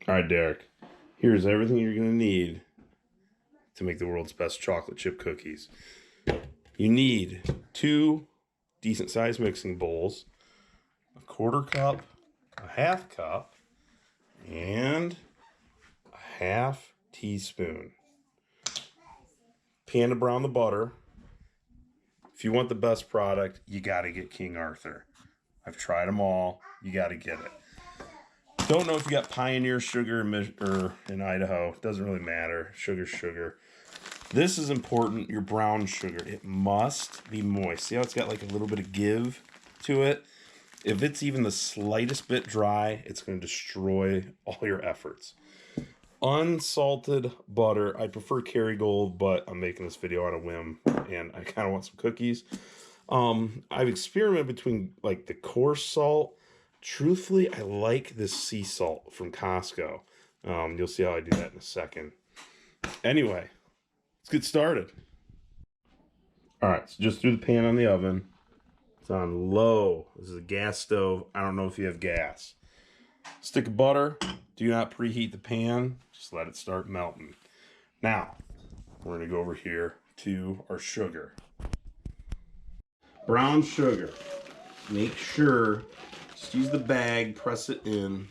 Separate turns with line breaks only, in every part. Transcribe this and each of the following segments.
All right, Derek. Here's everything you're going to need to make the world's best chocolate chip cookies. You need 2 decent-sized mixing bowls, a quarter cup, a half cup, and a half teaspoon. Pan to brown the butter. If you want the best product, you got to get King Arthur. I've tried them all. You got to get it. Don't know if you got Pioneer sugar or in Idaho. Doesn't really matter. Sugar's sugar. This is important. Your brown sugar. It must be moist. See how it's got like a little bit of give to it? If it's even the slightest bit dry, it's going to destroy all your efforts. Unsalted butter. I prefer Kerrygold, but I'm making this video on a whim, and I kind of want some cookies. I've experimented between like the coarse salt. Truthfully, I like this sea salt from Costco. You'll see how I do that in a second. Anyway, let's get started. All right, so just threw the pan on the oven. It's on low. This is a gas stove. I don't know if you have gas. Stick of butter. Do not preheat the pan. Just let it start melting. Now, we're going to go over here to our sugar. Brown sugar. Make sure, just use the bag, press it in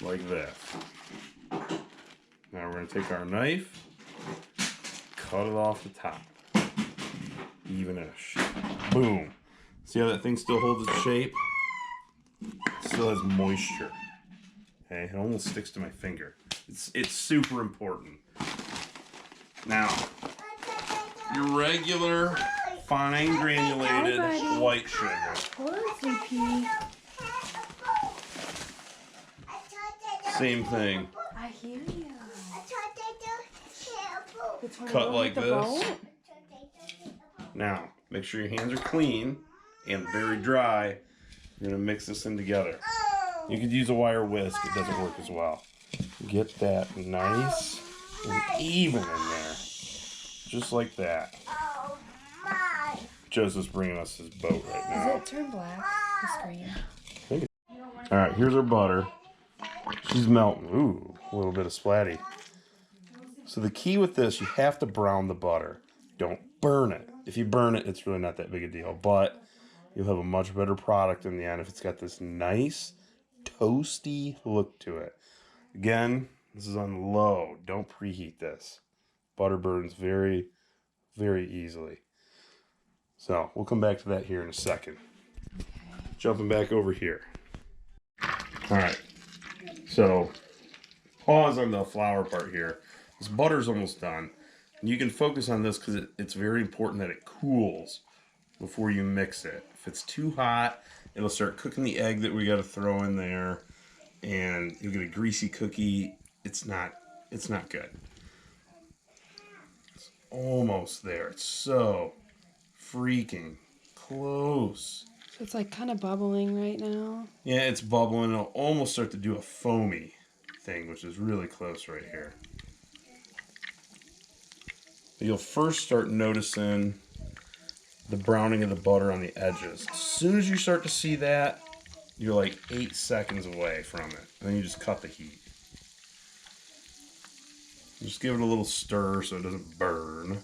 like this. Now we're going to take our knife, cut it off the top. Even-ish. Boom. See how that thing still holds its shape? It still has moisture. Okay, it almost sticks to my finger. It's super important. Now, your regular fine granulated white sugar. Same thing.
I hear you.
Cut like this. Now, make sure your hands are clean and very dry. You're going to mix this in together. You could use a wire whisk. It doesn't work as well. Get that nice and even in there. Just like that. Joseph's bringing us his boat right now.
Does it turn black? The screen.
Alright, here's our butter. She's melting. Ooh, a little bit of splatty. So the key with this, you have to brown the butter. Don't burn it. If you burn it, it's really not that big a deal. But you'll have a much better product in the end if it's got this nice, toasty look to it. Again, this is on low. Don't preheat this. Butter burns very, very easily. So we'll come back to that here in a second. Jumping back over here. All right. So pause on the flour part here. This butter's almost done. And you can focus on this because it's very important that it cools before you mix it. If it's too hot, it'll start cooking the egg that we got to throw in there, and you'll get a greasy cookie. It's not good. It's almost there. It's so freaking close.
So it's like kind of bubbling right now.
Yeah, it's bubbling. It'll almost start to do a foamy thing, which is really close right here. But you'll first start noticing the browning of the butter on the edges. As soon as you start to see that, you're like 8 seconds away from it. And then you just cut the heat. Just give it a little stir so it doesn't burn.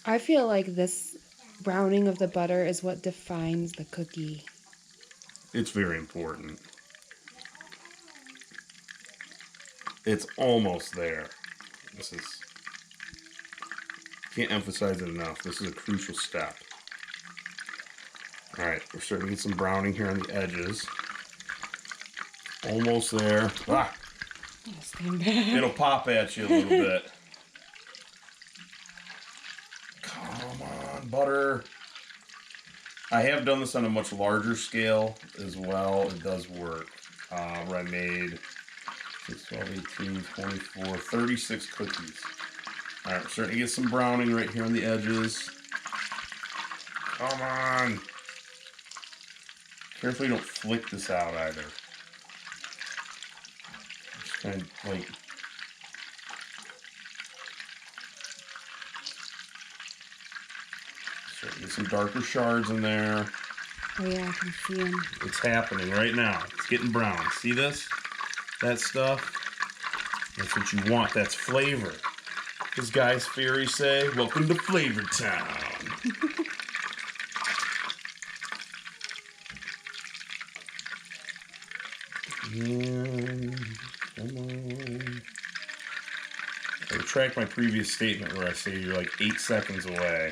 I feel like this browning of the butter is what defines the cookie.
It's very important. It's almost there. This is... Can't emphasize it enough. This is a crucial step. Alright, we're starting to get some browning here on the edges. Almost there. Ah!
Stand back.
It'll pop at you a little bit. Come on, butter. I have done this on a much larger scale as well. It does work. Where I made 6, 12, 18, 24, 36 cookies. Alright, we're starting to get some browning right here on the edges. Come on. Carefully don't flick this out either. Just kind of like... Starting to get some darker shards in there.
Oh yeah, I can see them.
It's happening right now. It's getting brown. See this? That stuff? That's what you want. That's flavor. As Guy's Fieri say, welcome to Flavor Town. Come on. I retract my previous statement where I say you're like 8 seconds away.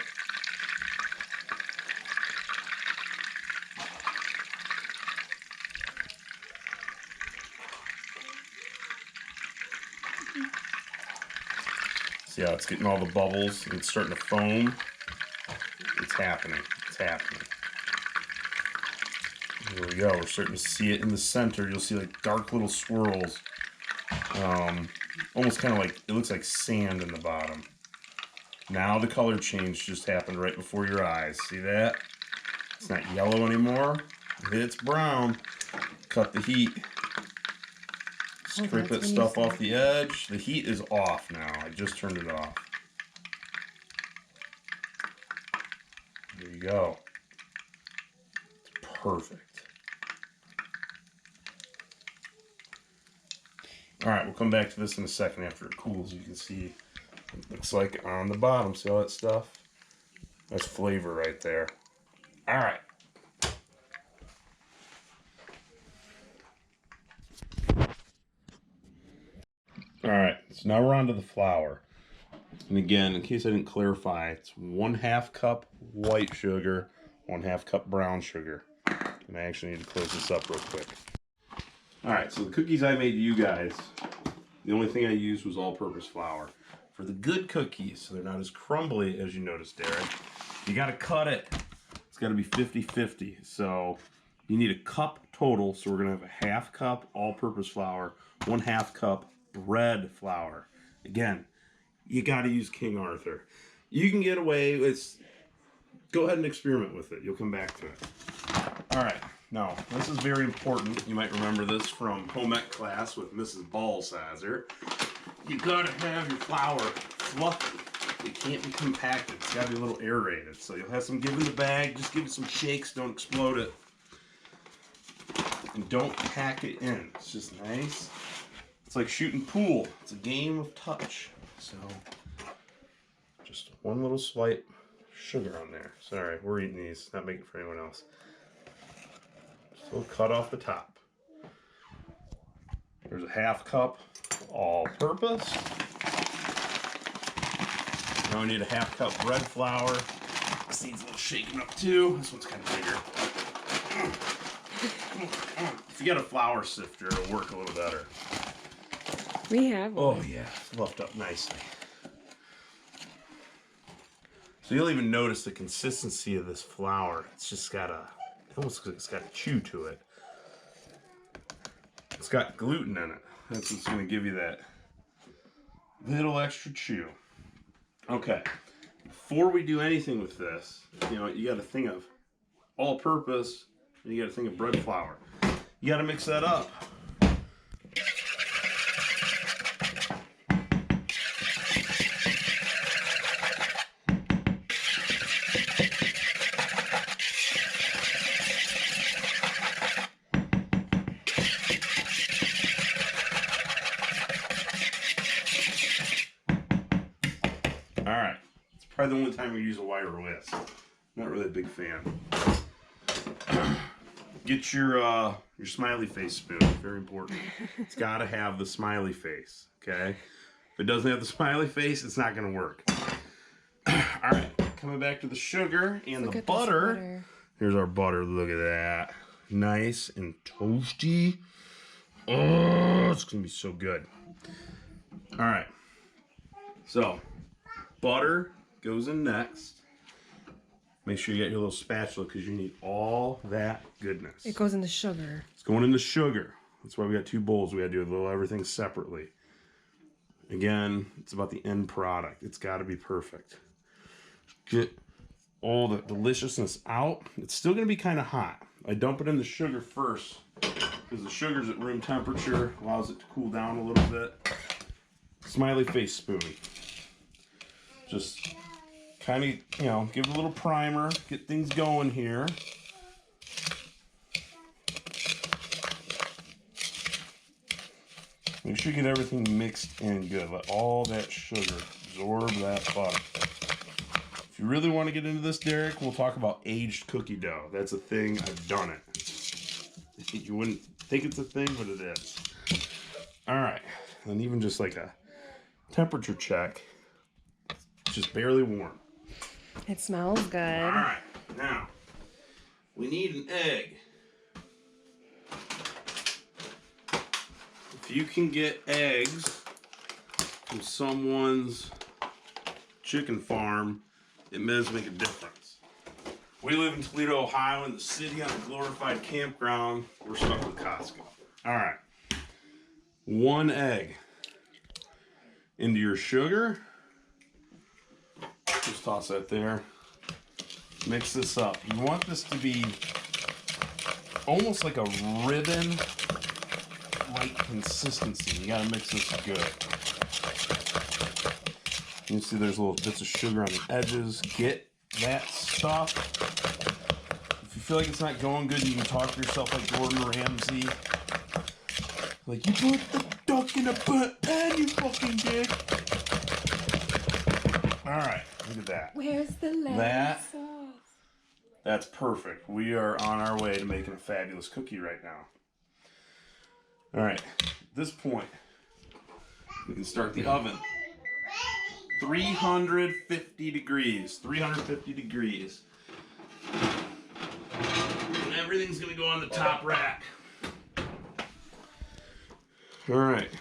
See how it's getting all the bubbles and it's starting to foam? It's happening. It's happening. Here we go. We're starting to see it in the center. You'll see like dark little swirls. Almost kind of like, it looks like sand in the bottom. Now the color change just happened right before your eyes. See that? It's not yellow anymore. It's brown. Cut the heat. Scrape that stuff off the edge. The heat is off now. I just turned it off. There you go. It's perfect. Alright, we'll come back to this in a second after it cools. You can see it looks like on the bottom. See all that stuff? That's flavor right there. Alright. Alright, so now we're on to the flour. And again, in case I didn't clarify, it's 1/2 cup white sugar, 1/2 cup brown sugar. And I actually need to close this up real quick. Alright, so the cookies I made you guys, the only thing I used was all-purpose flour. For the good cookies, so they're not as crumbly as you noticed, Derek, you gotta cut it. It's gotta be 50-50. So you need a cup total, so we're gonna have a 1/2 cup all-purpose flour, 1/2 cup bread flour. Again, you gotta use King Arthur. You can get away with, go ahead and experiment with it. You'll come back to it. Alright. Now, this is very important. You might remember this from home ec class with Mrs. Ballsazer. You gotta have your flour fluffy. It can't be compacted. It's gotta be a little aerated. So you'll have some give in the bag. Just give it some shakes. Don't explode it. And don't pack it in. It's just nice. It's like shooting pool. It's a game of touch. So, just one little swipe. Sugar on there. Sorry, we're eating these. Not making it for anyone else. So cut off the top. There's a 1/2 cup all-purpose. Now we need a 1/2 cup bread flour. This needs a little shaking up too. This one's kind of bigger. If you got a flour sifter, it'll work a little better.
We have one.
Oh yeah, fluffed up nicely. So you'll even notice the consistency of this flour. It's just got a, it almost looks like it's got a chew to it. It's got gluten in it. That's what's going to give you that little extra chew. Okay, before we do anything with this, you know, you got to think of all-purpose, and you got to think of bread flour. You got to mix that up. Alright, it's probably the only time we use a wire whisk. Not really a big fan. Get your smiley face spoon, very important. It's got to have the smiley face, okay? If it doesn't have the smiley face, it's not going to work. Alright, coming back to the sugar and the butter. Here's our butter, look at that. Nice and toasty. Oh, it's going to be so good. Alright, so butter goes in next. Make sure you get your little spatula because you need all that goodness.
It goes in the sugar.
It's going into sugar. That's why we got 2 bowls. We got to do a little everything separately. Again, it's about the end product. It's got to be perfect. Get all the deliciousness out. It's still going to be kind of hot. I dump it in the sugar first because the sugar's at room temperature. Allows it to cool down a little bit. Smiley face spoon. Just kind of, you know, give it a little primer, get things going here. Make sure you get everything mixed in good. Let all that sugar absorb that butter. If you really want to get into this, Derek, we'll talk about aged cookie dough. That's a thing. I've done it. You wouldn't think it's a thing, but it is. All right. And even just like a temperature check. It's just barely warm.
It smells good.
All right. Now, we need an egg. If you can get eggs from someone's chicken farm, it may make a difference. We live in Toledo, Ohio, in the city on a glorified campground. We're stuck with Costco. All right. 1 egg into your sugar. Just toss that there. Mix this up. You want this to be almost like a ribbon like consistency. You gotta mix this good. You can see there's little bits of sugar on the edges. Get that stuff. If you feel like it's not going good, you can talk to yourself like Gordon Ramsay. Like, you put the duck in a burnt pan, you fucking dick. Alright, look at that.
Where's the lemon sauce?
That's perfect. We are on our way to making a fabulous cookie right now. Alright, at this point, we can start the oven. 350 degrees. 350 degrees. And everything's going to go on the top rack. Alright.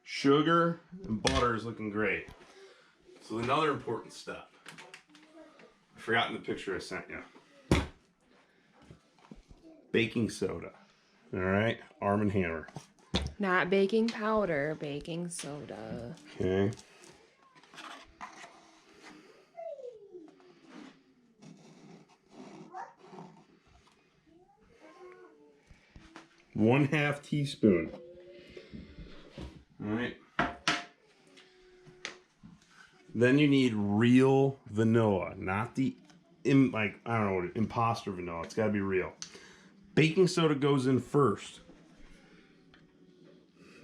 Sugar and butter is looking great. So another important step. I forgot in the picture I sent you. Baking soda. Alright, Arm & Hammer.
Not baking powder, baking soda.
Okay. One half teaspoon. All right. Then you need real vanilla, not the imposter vanilla. It's got to be real. Baking soda goes in first.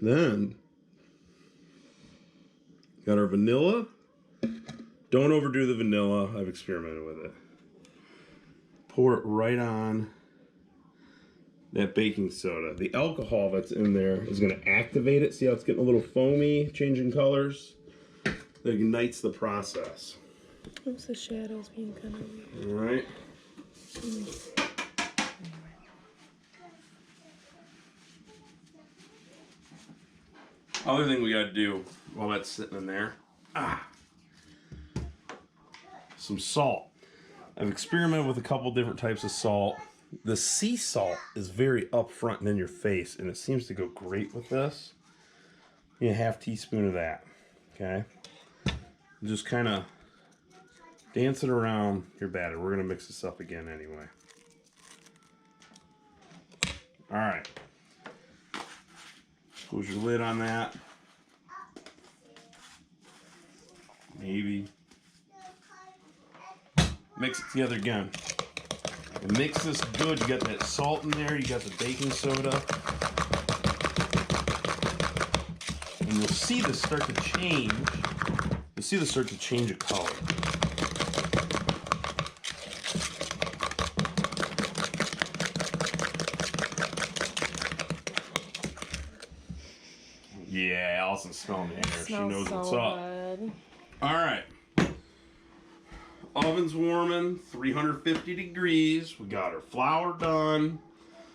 Then got our vanilla. Don't overdo the vanilla. I've experimented with it. Pour it right on that baking soda. The alcohol that's in there is going to activate it. See how it's getting a little foamy, changing colors? That ignites the process.
Oops, the shadows being kind of weird.
All right. Other thing we got to do while that's sitting in there, some salt. I've experimented with a couple different types of salt. The sea salt is very upfront and in your face, and it seems to go great with this. A half teaspoon of that, okay? Just kind of dance it around your batter. We're going to mix this up again anyway. All right. Close your lid on that. Maybe. Mix it together again. And mix this good. You got that salt in there. You got the baking soda. And you'll see this start to change. You'll see this start to change of color. Yeah, Allison's smelling the air. She knows
so
what's up.
good.
All right. Oven's warming, 350 degrees. We got our flour done.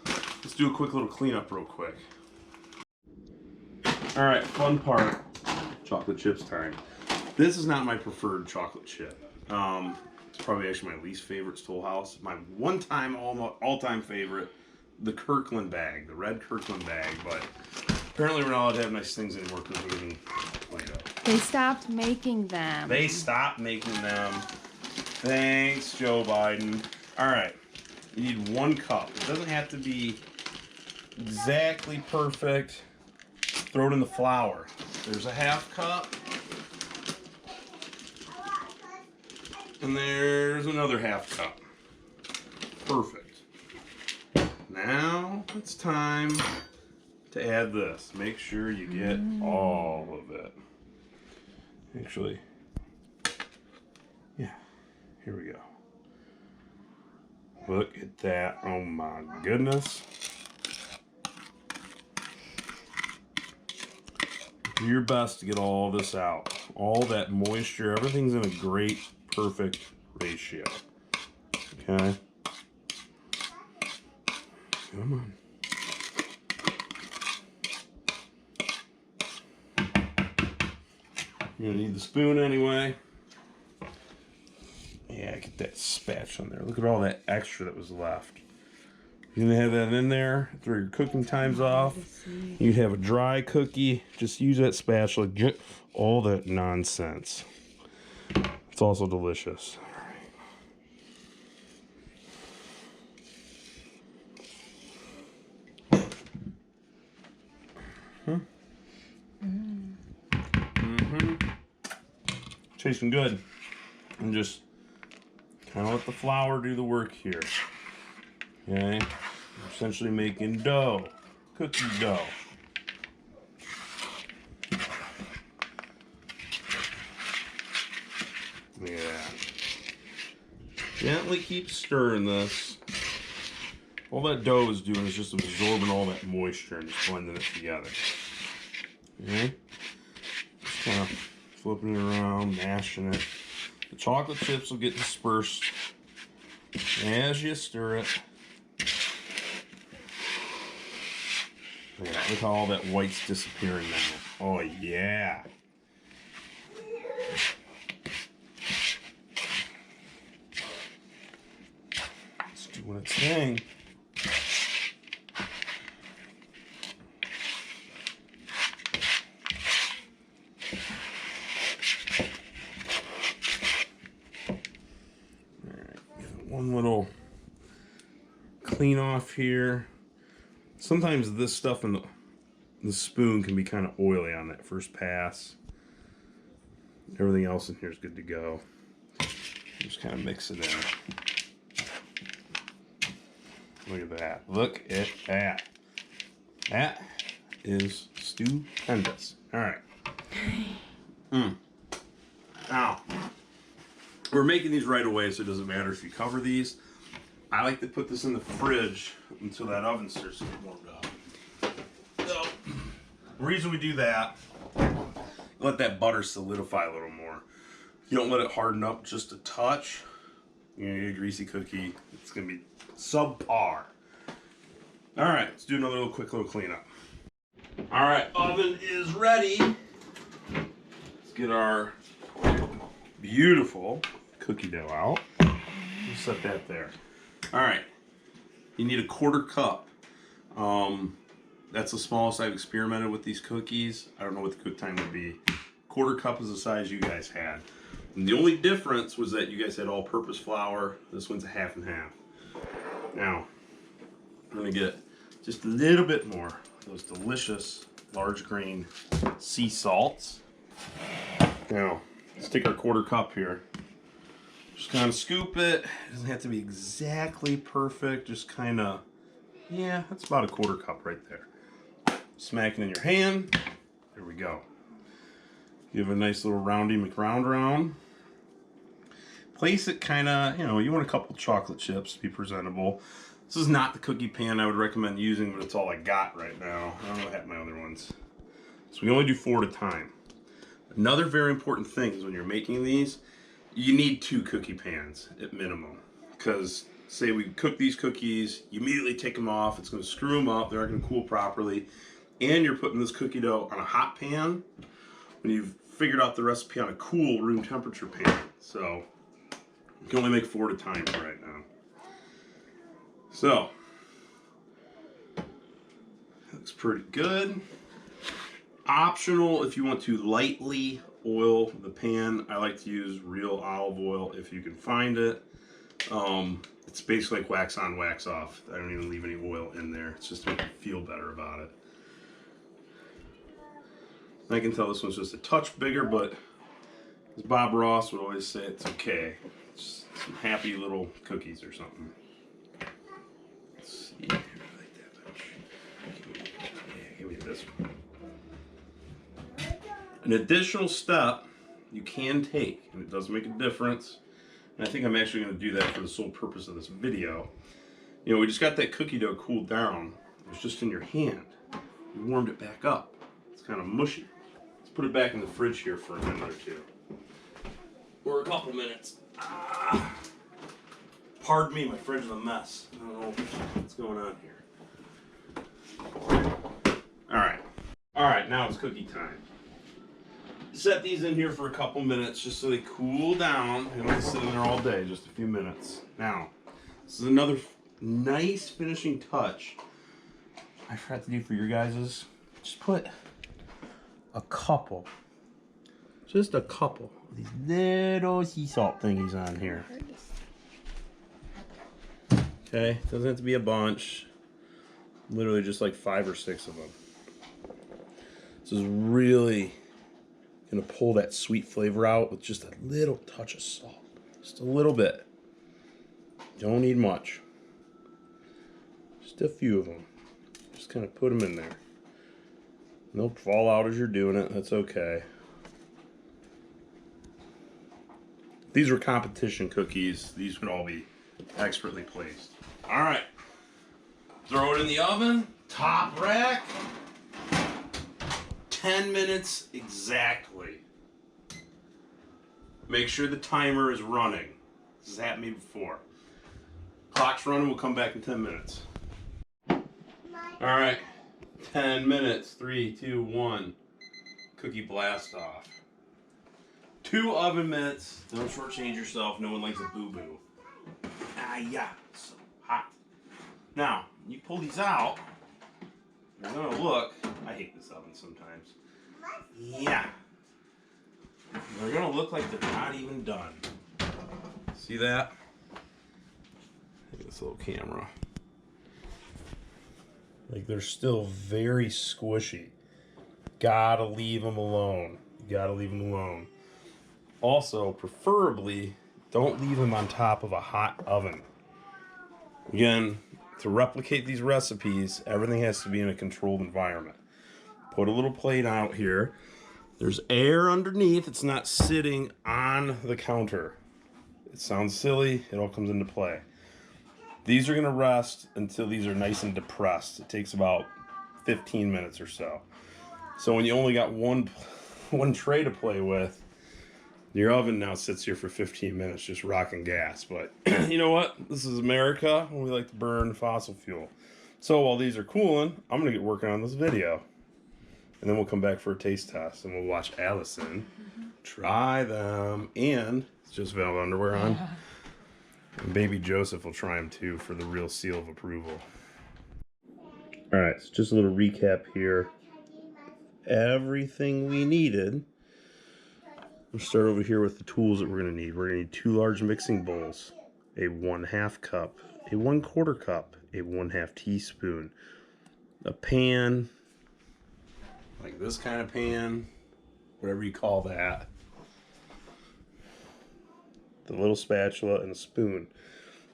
Let's do a quick little cleanup real quick. All right, fun part. Chocolate chips time. This is not my preferred chocolate chip. It's probably actually my least favorite Toll House. My one-time, all-time favorite, the Kirkland bag, the red Kirkland bag. But apparently we're not allowed to have nice things anymore because we're getting Play-Doh.
They stopped making them.
They stopped making them. Thanks, Joe Biden. All right, you need 1 cup. It doesn't have to be exactly perfect. Throw it in the flour. There's a half cup. And there's another half cup. Perfect. Now it's time to add this. Make sure you get all of it. Actually, yeah, here we go. Look at that. Oh my goodness. Do your best to get all this out. All that moisture, everything's in a great, perfect ratio. Okay? Come on. You're gonna need the spoon anyway. Yeah, get that spatula in there. Look at all that extra that was left. You're gonna have that in there, throw your cooking times off. You'd have a dry cookie, just use that spatula, get all that nonsense. It's also delicious. Tasting good. And just kind of let the flour do the work here. Okay? We're essentially making dough, cookie dough. Yeah. Gently keep stirring this. All that dough is doing is just absorbing all that moisture and just blending it together. Okay? Just kind of flipping it around, mashing it. The chocolate chips will get dispersed as you stir it. Yeah, look how all that white's disappearing now. Oh yeah. It's doing its thing. One little clean off here. Sometimes this stuff in the spoon can be kind of oily on that first pass. Everything else in here is good to go. Just kind of mix it in. Look at that. Look at that. That is stupendous. All right. Now, we're making these right away, so it doesn't matter if you cover these. I like to put this in the fridge until that oven starts to get warmed up. So, the reason we do that, let that butter solidify a little more. You don't let it harden up just a touch. You're gonna get a greasy cookie. It's gonna be subpar. All right, let's do another quick little cleanup. All right, oven is ready. Let's get our beautiful cookie dough out. We'll set that there. All right, you need a 1/4 cup. That's the smallest I've experimented with these cookies. I don't know what the cook time would be. 1/4 cup is the size you guys had. And the only difference was that you guys had all-purpose flour. This one's a 50 and 50. Now, I'm gonna get just a little bit more of those delicious large grain sea salts. Now, let's take our 1/4 cup here. Just kind of scoop it. It doesn't have to be exactly perfect. Just kind of, yeah, that's about a 1/4 cup right there. Smack it in your hand. There we go. Give it a nice little roundy McRound round. Place it kind of, you want a couple chocolate chips to be presentable. This is not the cookie pan I would recommend using, but it's all I got right now. I don't know what happened to my other ones. So we only do 4 at a time. Another very important thing is when you're making these, you need 2 cookie pans at minimum. Because say we cook these cookies, you immediately take them off, it's going to screw them up, they're not going to cool properly. And you're putting this cookie dough on a hot pan when you've figured out the recipe on a cool room temperature pan. So you can only make 4 at a time right now. So, looks pretty good. Optional if you want to lightly oil the pan. I like to use real olive oil if you can find it. It's basically like wax on, wax off. I don't even leave any oil in there. It's just to make you feel better about it. I can tell this one's just a touch bigger, but as Bob Ross would always say, it's okay. It's some happy little cookies or something. Let's see. I like that much. Yeah, give me An additional step you can take, and it does make a difference, and I think I'm actually going to do that for the sole purpose of this video. You know, we just got that cookie dough cooled down. It was just in your hand. We warmed it back up. It's kind of mushy. Let's put it back in the fridge here for a minute or two. Or a couple minutes. Pardon me, my fridge is a mess. I don't know what's going on here. Alright, now it's cookie time. Set these in here for a couple minutes just so they cool down. They don't sit in there all day, just a few minutes. Now, this is another nice finishing touch I forgot to do for your guys's. Just put just a couple of these little sea salt thingies on here. Okay, doesn't have to be a bunch. Literally just like 5 or 6 of them. This is really gonna pull that sweet flavor out with just a little touch of salt. Just a little bit. Don't need much. Just a few of them. Just kind of put them in there. They'll fall out as you're doing it. That's okay. If these were competition cookies, these would all be expertly placed. All right. Throw it in the oven. Top rack. 10 minutes exactly. Make sure the timer is running. This has happened to me before. Clock's running. We'll come back in 10 minutes. All right. 10 minutes. 3, 2, 1. Cookie blast off. 2 oven mitts. Don't shortchange yourself. No one likes a boo-boo. Ah, yeah. So hot. Now, you pull these out. You're gonna look. I hate this oven sometimes. Yeah. They're gonna look like they're not even done. See that? Look at this little camera. Like they're still very squishy. Gotta leave them alone. Gotta leave them alone. Also, preferably, don't leave them on top of a hot oven. Again, to replicate these recipes, everything has to be in a controlled environment. Put a little plate out here. There's air underneath. It's not sitting on the counter. It sounds silly. It all comes into play. These are going to rest until these are nice and depressed. It takes about 15 minutes or so. So when you only got one tray to play with, your oven now sits here for 15 minutes just rocking gas. But you know what? This is America, and we like to burn fossil fuel. So while these are cooling, I'm going to get working on this video. And then we'll come back for a taste test, and we'll watch Allison try them. And it's just Velvet underwear on. And baby Joseph will try them too for the real seal of approval. All right, so just a little recap here. Everything we needed. We'll start over here with the tools that we're going to need. We're going to need 2 large mixing bowls, a 1/2 cup, a 1/4 cup, a 1/2 teaspoon, a pan, like this kind of pan, whatever you call that, the little spatula, and a spoon.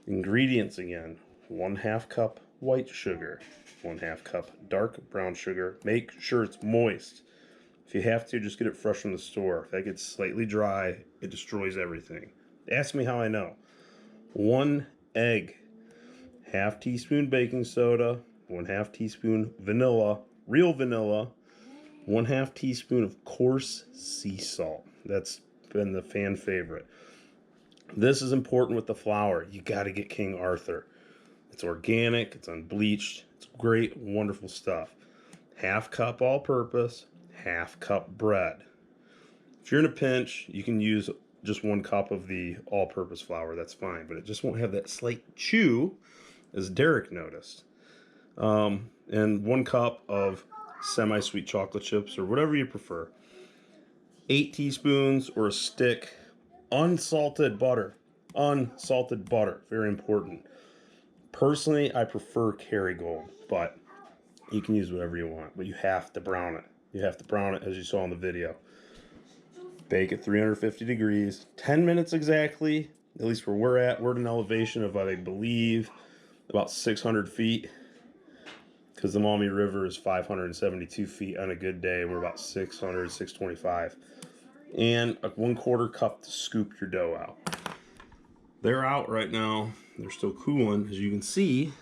Ingredients again: 1/2 cup white sugar, 1/2 cup dark brown sugar. Make sure it's moist. If you have to, just get it fresh from the store. If that gets slightly dry, it destroys everything. Ask me how I know. 1 egg, 1/2 teaspoon baking soda, 1/2 teaspoon vanilla, real vanilla, 1/2 teaspoon of coarse sea salt. That's been the fan favorite. This is important with the flour. You got to get King Arthur. It's organic, it's unbleached, it's great, wonderful stuff. 1/2 cup all-purpose, 1/2 cup bread. If you're in a pinch, you can use just 1 cup of the all-purpose flour. That's fine, but it just won't have that slight chew, as Derek noticed. And 1 cup of semi-sweet chocolate chips or whatever you prefer. 8 teaspoons or a stick unsalted butter. Unsalted butter, very important. Personally, I prefer Kerrygold, but you can use whatever you want. But you have to brown it. You have to brown it as you saw in the video. Bake at 350 degrees, 10 minutes exactly, at least where we're at. We're at an elevation of, I believe, about 600 feet. because the Maumee River is 572 feet on a good day. We're about 600, 625. And a 1/4 cup to scoop your dough out. They're out right now. They're still cooling. As you can see,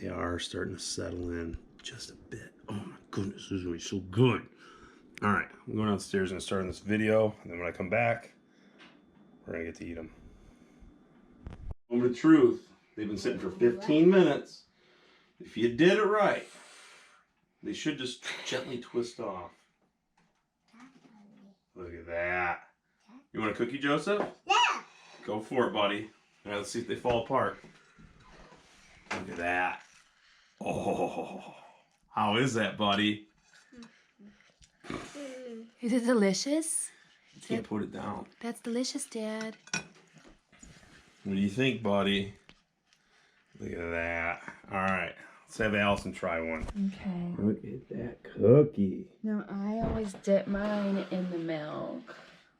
they are starting to settle in just a bit. Oh my goodness, this is going to be so good. All right, I'm going downstairs and starting this video. And then when I come back, we're going to get to eat them. Moment of truth. They've been sitting for 15 minutes. If you did it right, they should just gently twist off. Look at that. You want a cookie, Joseph?
Yeah.
Go for it, buddy. All right, let's see if they fall apart. Look at that. Oh, how is that, buddy?
Is it delicious?
You can't put it down.
That's delicious, Dad.
What do you think, buddy? Look at that. All right, let's have Allison try one.
Okay.
Look at that cookie.
Now, I always dip mine in the milk.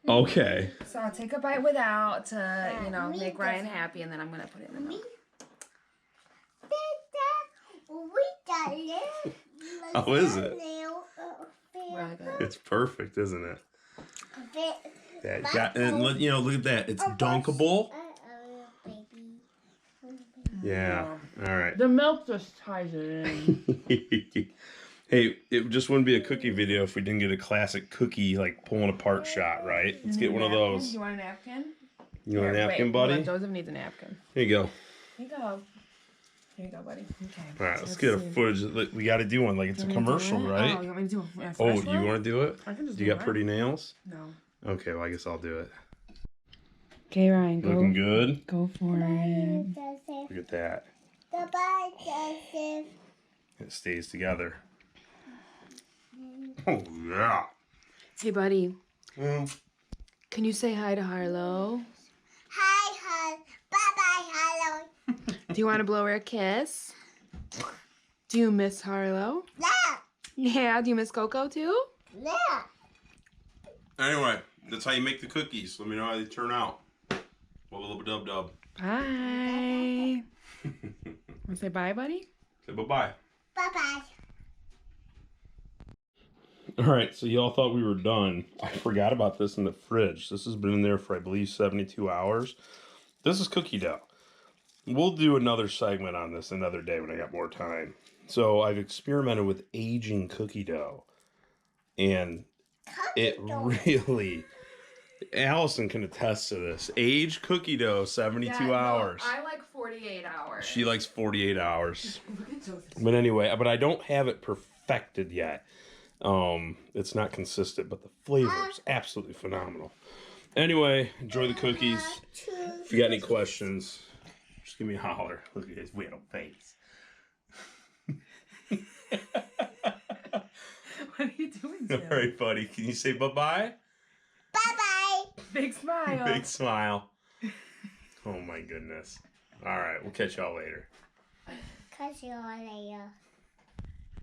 Okay.
So I'll take a bite without to, you know, make Ryan happy, and then I'm going to put it in the milk.
How is it?
Really good.
It's perfect, isn't it? That got, and you know, look at that. It's dunkable. Yeah. All right.
The milk just ties it in.
Hey, it just wouldn't be a cookie video if we didn't get a classic cookie, like, pulling apart shot, right? Let's get one of those.
You want a napkin?
You want a napkin,
Wait, hold
buddy?
on, Joseph needs a napkin.
Here you go.
Here you go. Here you go, buddy. Okay.
All right, let's get a footage. We got to do one. Like, it's a commercial, right?
Oh, you want me to do it?
Oh, you want to do it?
I can just
You
do
got pretty nails?
No.
Okay, well, I guess I'll do it.
Okay, Ryan, go.
Looking good?
Go for it.
Look at that.
Goodbye, Joseph.
It stays together. Oh, yeah.
Hey, buddy.
Well,
Can you say hi to Harlow?
Hi, hi. Bye-bye, hello.
Do you want to blow her a kiss? Do you miss Harlow?
Yeah.
Yeah. Do you miss Coco too?
Yeah.
anyway, that's how you make the cookies. Let me know how they turn out. Wubba dub dub.
Bye. Want to say bye, buddy?
Say bye-bye.
Bye-bye.
All right, so y'all thought we were done. I forgot about this in the fridge. This has been in there for, I believe, 72 hours. This is cookie dough. We'll do another segment on this another day when I got more time. So I've experimented with aging cookie dough. And it really... Allison can attest to this. Aged cookie dough, 72 hours.
I like 48 hours.
She likes 48 hours.
Look at Joseph.
But anyway, but I don't have it perfected yet. It's not consistent, but the flavor is absolutely phenomenal. Anyway, enjoy the cookies. If you got any questions, just give me a holler. Look at his weird face.
What are you doing,
All
Tim?
right, buddy. Can you say bye-bye?
Bye-bye.
Big smile.
Big smile. Oh, my goodness. All right, we'll catch y'all later.
Catch you all later.